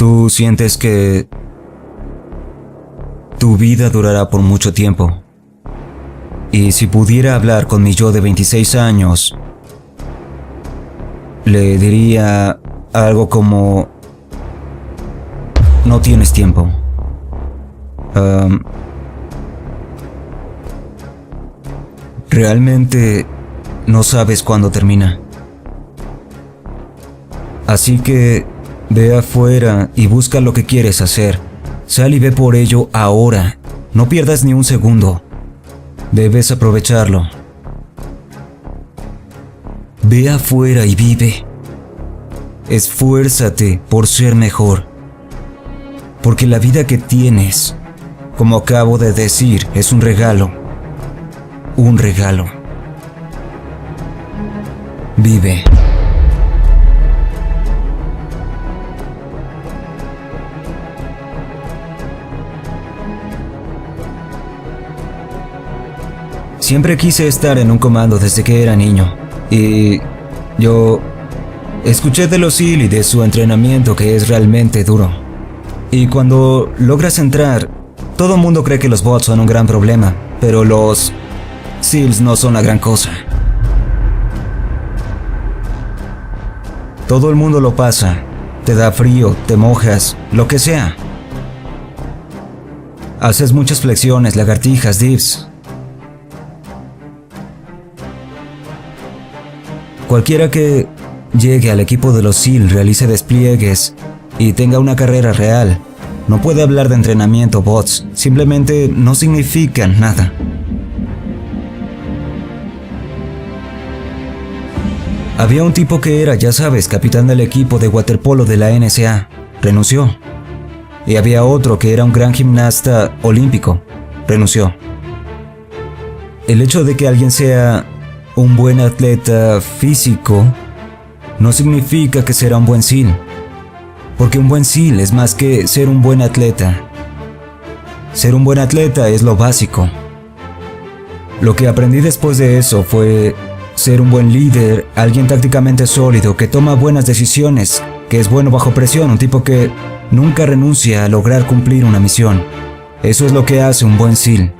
Tú sientes que tu vida durará por mucho tiempo. Y si pudiera hablar con mi yo de 26 años, le diría algo como: no tienes tiempo. Realmente no sabes cuándo termina. Así que ve afuera y busca lo que quieres hacer. Sal y ve por ello ahora. No pierdas ni un segundo. Debes aprovecharlo. Ve afuera y vive. Esfuérzate por ser mejor. Porque la vida que tienes, como acabo de decir, es un regalo. Un regalo. Vive. Siempre quise estar en un comando desde que era niño. Y yo escuché de los SEAL y de su entrenamiento que es realmente duro. Y cuando logras entrar, todo el mundo cree que los bots son un gran problema, pero los SEALs no son la gran cosa. Todo el mundo lo pasa. Te da frío, te mojas, lo que sea. Haces muchas flexiones, lagartijas, dips. Cualquiera que llegue al equipo de los SEAL, realice despliegues y tenga una carrera real, no puede hablar de entrenamiento bots, simplemente no significan nada. Había un tipo que era, ya sabes, capitán del equipo de waterpolo de la NSA, renunció. Y había otro que era un gran gimnasta olímpico, renunció. El hecho de que alguien sea un buen atleta físico no significa que será un buen SEAL, porque un buen SEAL es más que ser un buen atleta. Ser un buen atleta es lo básico. Lo que aprendí después de eso fue ser un buen líder, alguien tácticamente sólido, que toma buenas decisiones, que es bueno bajo presión, un tipo que nunca renuncia a lograr cumplir una misión. Eso es lo que hace un buen SEAL.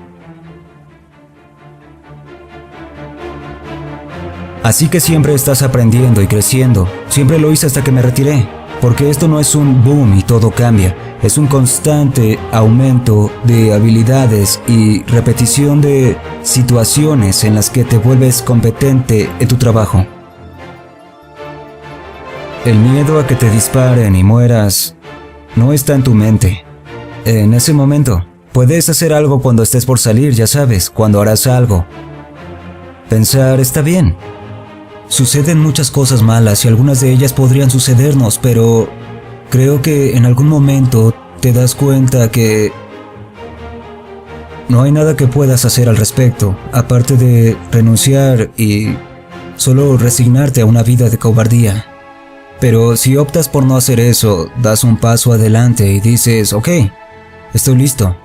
Así que siempre estás aprendiendo y creciendo. Siempre lo hice hasta que me retiré. Porque esto no es un boom y todo cambia. Es un constante aumento de habilidades y repetición de situaciones en las que te vuelves competente en tu trabajo. El miedo a que te disparen y mueras no está en tu mente. En ese momento, puedes hacer algo cuando estés por salir, ya sabes, cuando harás algo. Pensar está bien. Suceden muchas cosas malas y algunas de ellas podrían sucedernos, pero creo que en algún momento te das cuenta que no hay nada que puedas hacer al respecto, aparte de renunciar y solo resignarte a una vida de cobardía. Pero si optas por no hacer eso, das un paso adelante y dices, ok, estoy listo.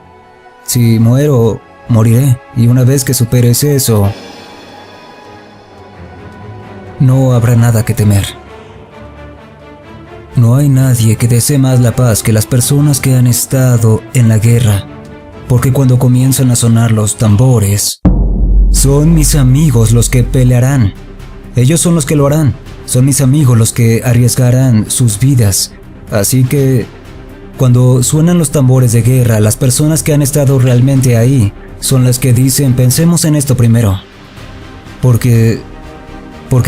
Si muero, moriré, y una vez que superes eso, no habrá nada que temer. No hay nadie que desee más la paz que las personas que han estado en la guerra, porque cuando comienzan a sonar los tambores, son mis amigos los que pelearán. Ellos son los que lo harán. Son mis amigos los que arriesgarán sus vidas. Así que, cuando suenan los tambores de guerra, las personas que han estado realmente ahí son las que dicen, pensemos en esto primero. Porque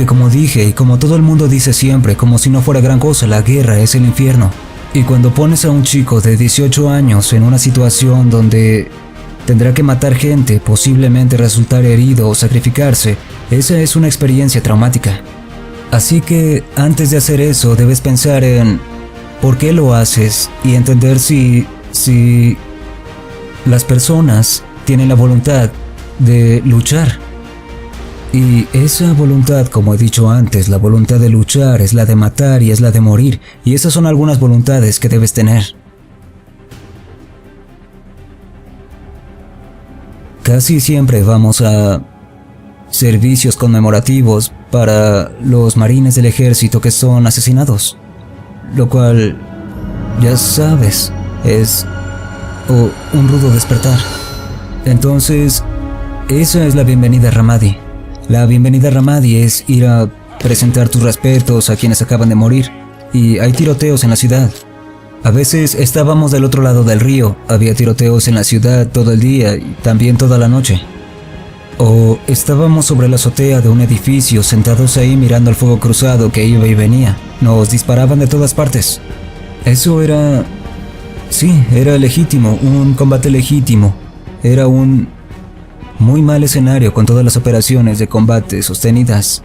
como dije y como todo el mundo dice siempre, como si no fuera gran cosa, la guerra es el infierno. Y cuando pones a un chico de 18 años en una situación donde tendrá que matar gente, posiblemente resultar herido o sacrificarse, esa es una experiencia traumática. Así que antes de hacer eso debes pensar en por qué lo haces y entender si las personas tienen la voluntad de luchar. Y esa voluntad, como he dicho antes, la voluntad de luchar es la de matar y es la de morir, y esas son algunas voluntades que debes tener. Casi siempre vamos a servicios conmemorativos para los marines del ejército que son asesinados, lo cual Ya sabes, es un rudo despertar. Entonces, esa es la bienvenida a Ramadi. La bienvenida a Ramadi es ir a presentar tus respetos a quienes acaban de morir. Y hay tiroteos en la ciudad. A veces estábamos del otro lado del río, había tiroteos en la ciudad todo el día y también toda la noche. O estábamos sobre la azotea de un edificio sentados ahí mirando el fuego cruzado que iba y venía. Nos disparaban de todas partes. Eso era... sí, era legítimo, un combate legítimo. Era un muy mal escenario con todas las operaciones de combate sostenidas.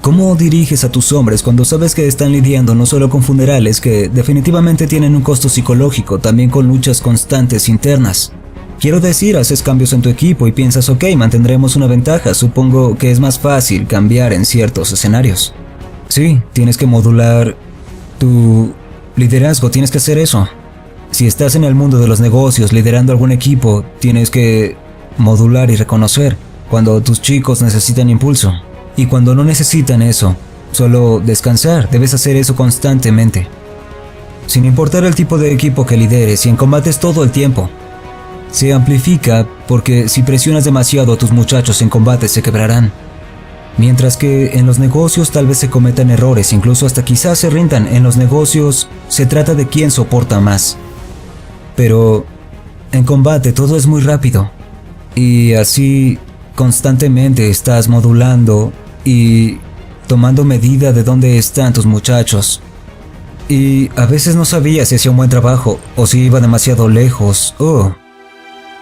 ¿Cómo diriges a tus hombres cuando sabes que están lidiando no solo con funerales que definitivamente tienen un costo psicológico, también con luchas constantes internas? Quiero decir, haces cambios en tu equipo y piensas, ok, mantendremos una ventaja, supongo que es más fácil cambiar en ciertos escenarios. Sí, tienes que modular tu liderazgo, tienes que hacer eso. Si estás en el mundo de los negocios liderando algún equipo, tienes que modular y reconocer cuando tus chicos necesitan impulso. Y cuando no necesitan eso, solo descansar, debes hacer eso constantemente. Sin importar el tipo de equipo que lideres y en combates todo el tiempo. Se amplifica porque si presionas demasiado a tus muchachos en combate se quebrarán. Mientras que en los negocios tal vez se cometan errores, incluso hasta quizás se rindan. En los negocios se trata de quién soporta más. Pero en combate todo es muy rápido. Y así constantemente estás modulando y tomando medida de dónde están tus muchachos. Y a veces no sabía si hacía un buen trabajo o si iba demasiado lejos.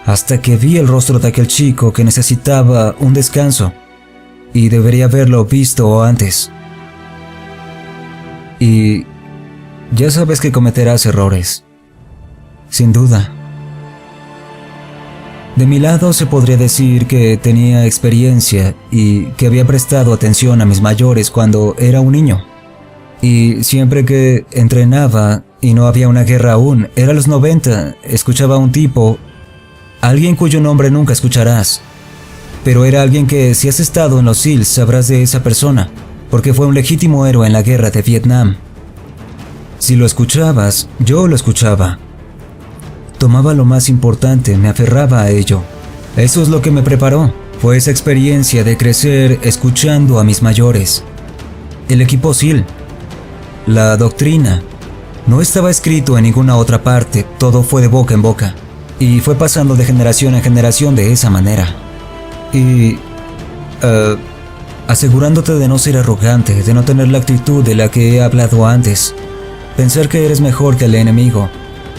Hasta que vi el rostro de aquel chico que necesitaba un descanso y debería haberlo visto antes. Y ya sabes que cometerás errores, sin duda. De mi lado se podría decir que tenía experiencia y que había prestado atención a mis mayores cuando era un niño. Y siempre que entrenaba y no había una guerra aún, era los 90, escuchaba a un tipo, alguien cuyo nombre nunca escucharás, pero era alguien que si has estado en los SEALs sabrás de esa persona, porque fue un legítimo héroe en la guerra de Vietnam. Si lo escuchabas, yo lo escuchaba. Tomaba lo más importante, me aferraba a ello. Eso es lo que me preparó, fue esa experiencia de crecer escuchando a mis mayores. El equipo SEAL, la doctrina, no estaba escrito en ninguna otra parte, todo fue de boca en boca. Y fue pasando de generación en generación de esa manera. Y... asegurándote de no ser arrogante, de no tener la actitud de la que he hablado antes. Pensar que eres mejor que el enemigo.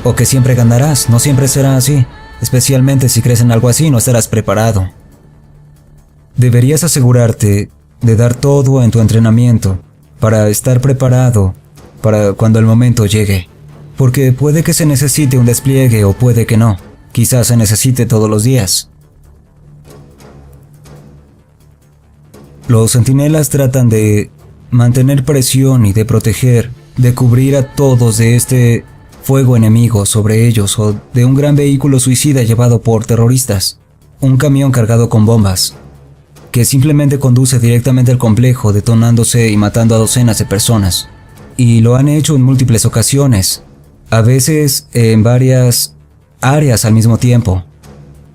O que siempre ganarás, no siempre será así. Especialmente si crees en algo así, no estarás preparado. Deberías asegurarte de dar todo en tu entrenamiento para estar preparado para cuando el momento llegue. Porque puede que se necesite un despliegue o puede que no. Quizás se necesite todos los días. Los centinelas tratan de mantener presión y de proteger, de cubrir a todos de este fuego enemigo sobre ellos o de un gran vehículo suicida llevado por terroristas, un camión cargado con bombas, que simplemente conduce directamente al complejo detonándose y matando a docenas de personas. Y lo han hecho en múltiples ocasiones, a veces en varias áreas al mismo tiempo.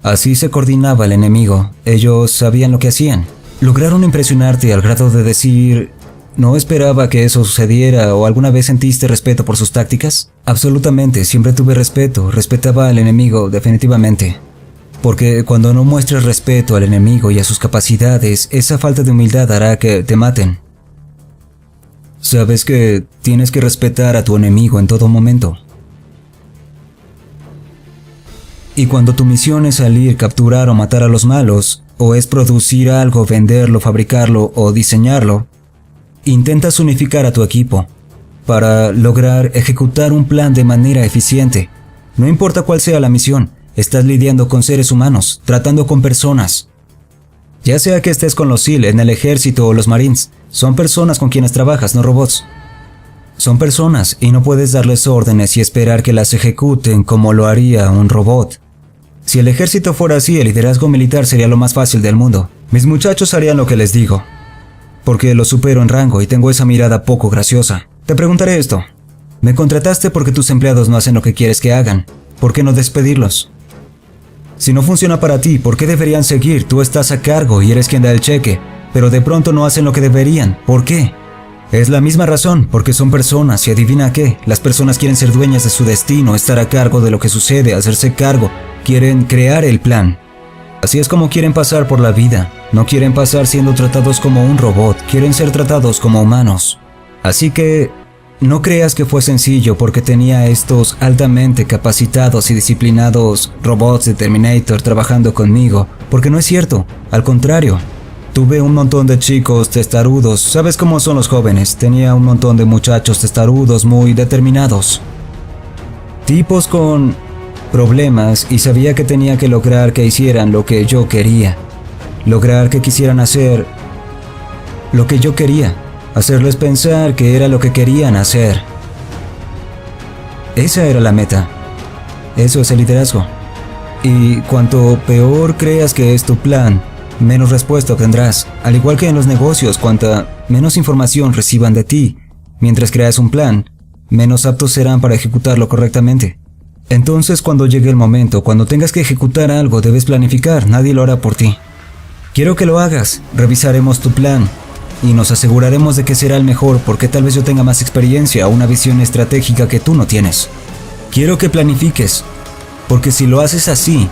Así se coordinaba el enemigo, ellos sabían lo que hacían. Lograron impresionarte al grado de decir... ¿No esperaba que eso sucediera o alguna vez sentiste respeto por sus tácticas? Absolutamente, siempre tuve respeto, respetaba al enemigo definitivamente. Porque cuando no muestras respeto al enemigo y a sus capacidades, esa falta de humildad hará que te maten. Sabes que tienes que respetar a tu enemigo en todo momento. Y cuando tu misión es salir, capturar o matar a los malos, o es producir algo, venderlo, fabricarlo o diseñarlo, intentas unificar a tu equipo para lograr ejecutar un plan de manera eficiente. No importa cuál sea la misión, estás lidiando con seres humanos, tratando con personas. Ya sea que estés con los SEAL, en el ejército o los Marines, son personas con quienes trabajas, no robots. Son personas y no puedes darles órdenes y esperar que las ejecuten como lo haría un robot. Si el ejército fuera así, el liderazgo militar sería lo más fácil del mundo. Mis muchachos harían lo que les digo. Porque los supero en rango y tengo esa mirada poco graciosa. Te preguntaré esto. Me contrataste porque tus empleados no hacen lo que quieres que hagan. ¿Por qué no despedirlos? Si no funciona para ti, ¿por qué deberían seguir? Tú estás a cargo y eres quien da el cheque, pero de pronto no hacen lo que deberían. ¿Por qué? Es la misma razón, porque son personas y adivina qué, las personas quieren ser dueñas de su destino, estar a cargo de lo que sucede, hacerse cargo, quieren crear el plan. Así es como quieren pasar por la vida, no quieren pasar siendo tratados como un robot, quieren ser tratados como humanos. Así que no creas que fue sencillo porque tenía estos altamente capacitados y disciplinados robots de Terminator trabajando conmigo, porque no es cierto, al contrario. Tuve un montón de chicos testarudos, ¿sabes cómo son los jóvenes? Tenía un montón de muchachos testarudos muy determinados. Tipos con problemas y sabía que tenía que lograr que hicieran lo que yo quería. Lograr que quisieran hacer lo que yo quería. Hacerles pensar que era lo que querían hacer. Esa era la meta. Eso es el liderazgo. Y cuanto peor creas que es tu plan, menos respuesta obtendrás. Al igual que en los negocios, cuanta menos información reciban de ti, mientras creas un plan, menos aptos serán para ejecutarlo correctamente. Entonces, cuando llegue el momento, cuando tengas que ejecutar algo, debes planificar, nadie lo hará por ti. Quiero que lo hagas, revisaremos tu plan y nos aseguraremos de que será el mejor porque tal vez yo tenga más experiencia o una visión estratégica que tú no tienes. Quiero que planifiques, porque si lo haces así,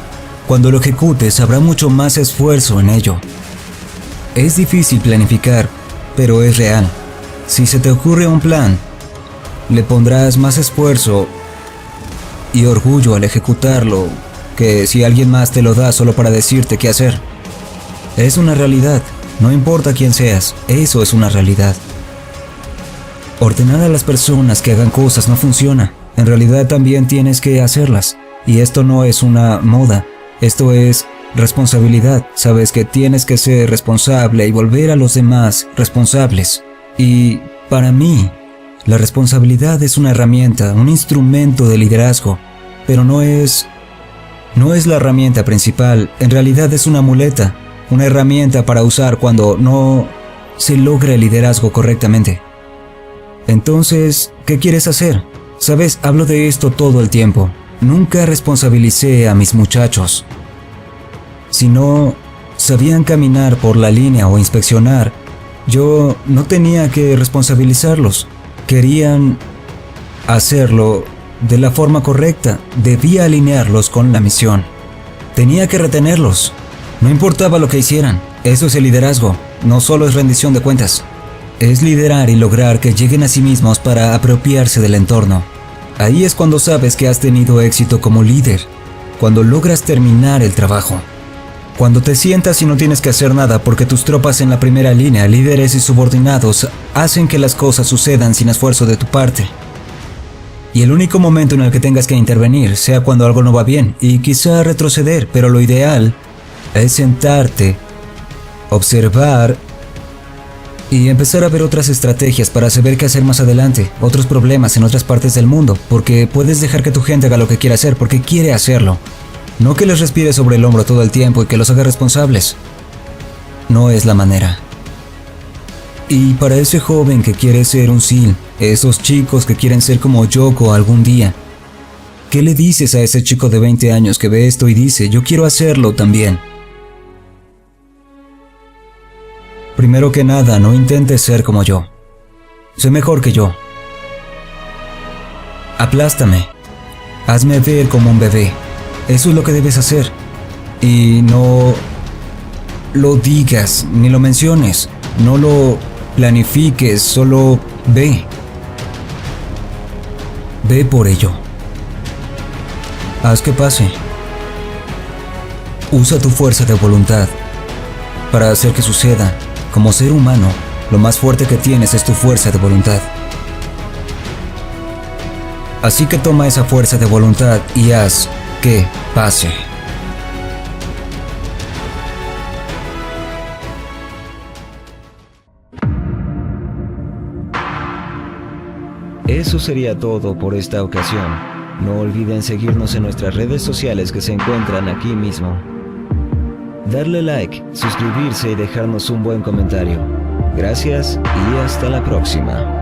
cuando lo ejecutes habrá mucho más esfuerzo en ello. Es difícil planificar, pero es real. Si se te ocurre un plan, le pondrás más esfuerzo y orgullo al ejecutarlo que si alguien más te lo da solo para decirte qué hacer. Es una realidad, no importa quién seas, eso es una realidad. Ordenar a las personas que hagan cosas no funciona, en realidad también tienes que hacerlas. Y esto no es una moda, esto es responsabilidad. Sabes que tienes que ser responsable y volver a los demás responsables. Y para mí, la responsabilidad es una herramienta, un instrumento de liderazgo, pero no es la herramienta principal, en realidad es una muleta, una herramienta para usar cuando no se logra el liderazgo correctamente. Entonces, ¿qué quieres hacer? Sabes, hablo de esto todo el tiempo. Nunca responsabilicé a mis muchachos. Si no sabían caminar por la línea o inspeccionar, yo no tenía que responsabilizarlos. Querían hacerlo de la forma correcta, debía alinearlos con la misión. Tenía que retenerlos, no importaba lo que hicieran. Eso es el liderazgo, no solo es rendición de cuentas. Es liderar y lograr que lleguen a sí mismos para apropiarse del entorno. Ahí es cuando sabes que has tenido éxito como líder, cuando logras terminar el trabajo. Cuando te sientas y no tienes que hacer nada porque tus tropas en la primera línea, líderes y subordinados, hacen que las cosas sucedan sin esfuerzo de tu parte. Y el único momento en el que tengas que intervenir sea cuando algo no va bien y quizá retroceder, pero lo ideal es sentarte, observar y empezar a ver otras estrategias para saber qué hacer más adelante, otros problemas en otras partes del mundo, porque puedes dejar que tu gente haga lo que quiera hacer porque quiere hacerlo. No que les respire sobre el hombro todo el tiempo y que los haga responsables. No es la manera. Y para ese joven que quiere ser un SEAL, esos chicos que quieren ser como Yoko algún día, ¿qué le dices a ese chico de 20 años que ve esto y dice, yo quiero hacerlo también? Primero que nada, no intentes ser como yo. Sé mejor que yo. Aplástame. Hazme ver como un bebé. Eso es lo que debes hacer. Y no lo digas, ni lo menciones. No lo planifiques, solo ve. Ve por ello. Haz que pase. Usa tu fuerza de voluntad para hacer que suceda. Como ser humano, lo más fuerte que tienes es tu fuerza de voluntad. Así que toma esa fuerza de voluntad y haz que pase. Eso sería todo por esta ocasión. No olviden seguirnos en nuestras redes sociales que se encuentran aquí mismo. Darle like, suscribirse y dejarnos un buen comentario. Gracias y hasta la próxima.